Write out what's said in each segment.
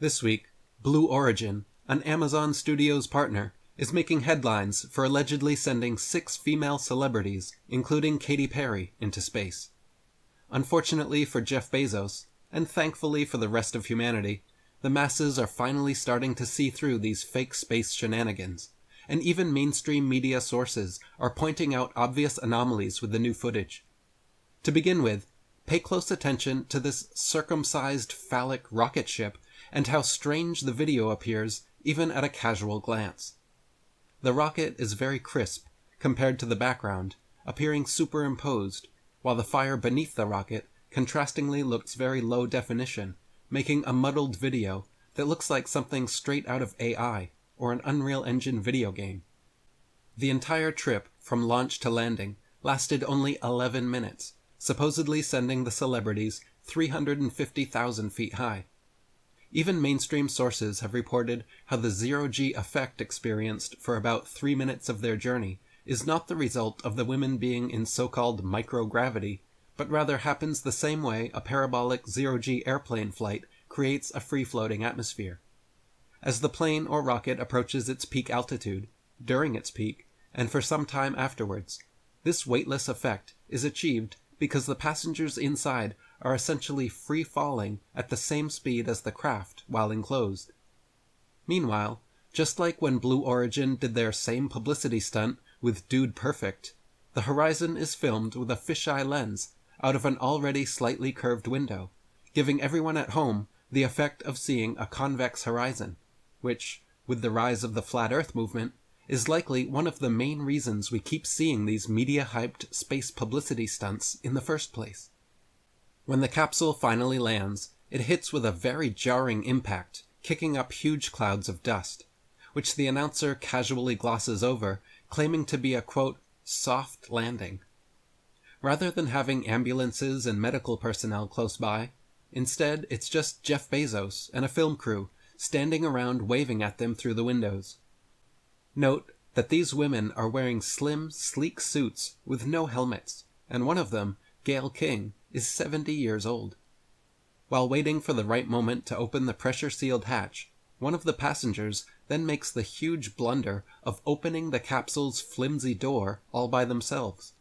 This week, Blue Origin, an Amazon Studios partner, is making headlines for allegedly sending 6 female celebrities, including Katy Perry, into space. Unfortunately for Jeff Bezos, and thankfully for the rest of humanity, the masses are finally starting to see through these fake space shenanigans, and even mainstream media sources are pointing out obvious anomalies with the new footage. To begin with, pay close attention to this circumcised phallic rocket ship and how strange the video appears even at a casual glance. The rocket is very crisp compared to the background, appearing superimposed, while the fire beneath the rocket contrastingly looks very low definition, making a muddled video that looks like something straight out of AI or an Unreal Engine video game. The entire trip from launch to landing lasted only 11 minutes, supposedly sending the celebrities 350,000 feet high. Even mainstream sources have reported how the zero-G effect experienced for about 3 minutes of their journey is not the result of the women being in so-called microgravity, but rather happens the same way a parabolic zero-G airplane flight creates a free-floating atmosphere. As the plane or rocket approaches its peak altitude, during its peak, and for some time afterwards, this weightless effect is achieved because the passengers inside are essentially free-falling at the same speed as the craft while enclosed. Meanwhile, just like when Blue Origin did their same publicity stunt with Dude Perfect, the horizon is filmed with a fisheye lens out of an already slightly curved window, giving everyone at home the effect of seeing a convex horizon, which, with the rise of the Flat Earth movement, is likely one of the main reasons we keep seeing these media-hyped space publicity stunts in the first place. When the capsule finally lands, it hits with a very jarring impact, kicking up huge clouds of dust, which the announcer casually glosses over, claiming to be a, quote, soft landing. Rather than having ambulances and medical personnel close by, instead it's just Jeff Bezos and a film crew standing around waving at them through the windows. Note that these women are wearing slim, sleek suits with no helmets, and one of them, Gail King, is 70 years old. While waiting for the right moment to open the pressure-sealed hatch, one of the passengers then makes the huge blunder of opening the capsule's flimsy door all by themselves.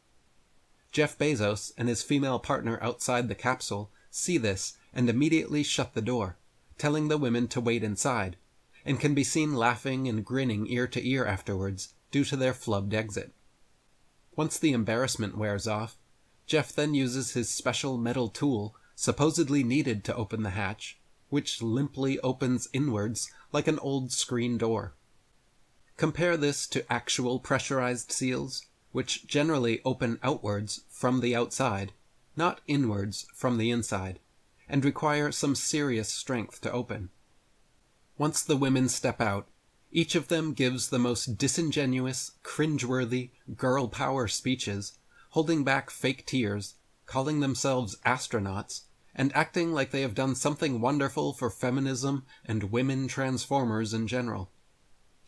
Jeff Bezos and his female partner outside the capsule see this and immediately shut the door, telling the women to wait inside, and can be seen laughing and grinning ear to ear afterwards due to their flubbed exit. Once the embarrassment wears off, Jeff then uses his special metal tool supposedly needed to open the hatch, which limply opens inwards like an old screen door. Compare this to actual pressurized seals, which generally open outwards from the outside, not inwards from the inside, and require some serious strength to open. Once the women step out, each of them gives the most disingenuous, cringeworthy, girl power speeches, holding back fake tears, calling themselves astronauts, and acting like they have done something wonderful for feminism and women transformers in general.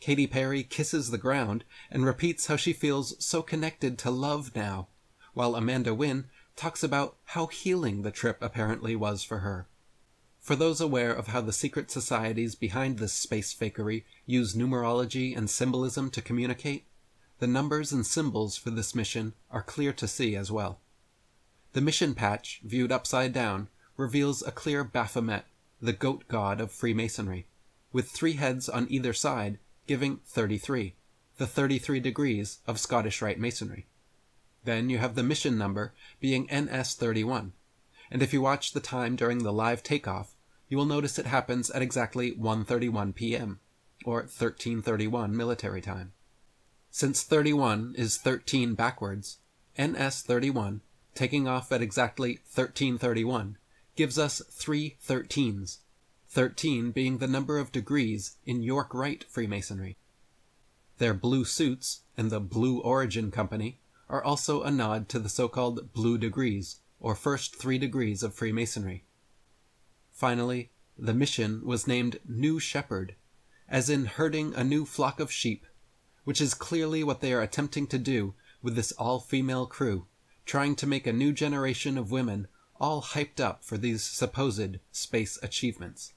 Katy Perry kisses the ground and repeats how she feels so connected to love now, while Amanda Wynn talks about how healing the trip apparently was for her. For those aware of how the secret societies behind this space fakery use numerology and symbolism to communicate, the numbers and symbols for this mission are clear to see as well. The mission patch, viewed upside down, reveals a clear Baphomet, the goat god of Freemasonry, with 3 heads on either side, giving 33, the 33 degrees of Scottish Rite Masonry. Then you have the mission number being NS31, and if you watch the time during the live takeoff, you will notice it happens at exactly 1:31 p.m., or 13:31 military time. Since 31 is 13 backwards, NS31, taking off at exactly 13:31, gives us 3 13s, 13 being the number of degrees in York Rite Freemasonry. Their blue suits and the Blue Origin Company are also a nod to the so-called Blue Degrees, or first 3 degrees of Freemasonry. Finally, the mission was named New Shepherd, as in herding a new flock of sheep, which is clearly what they are attempting to do with this all-female crew, trying to make a new generation of women all hyped up for these supposed space achievements.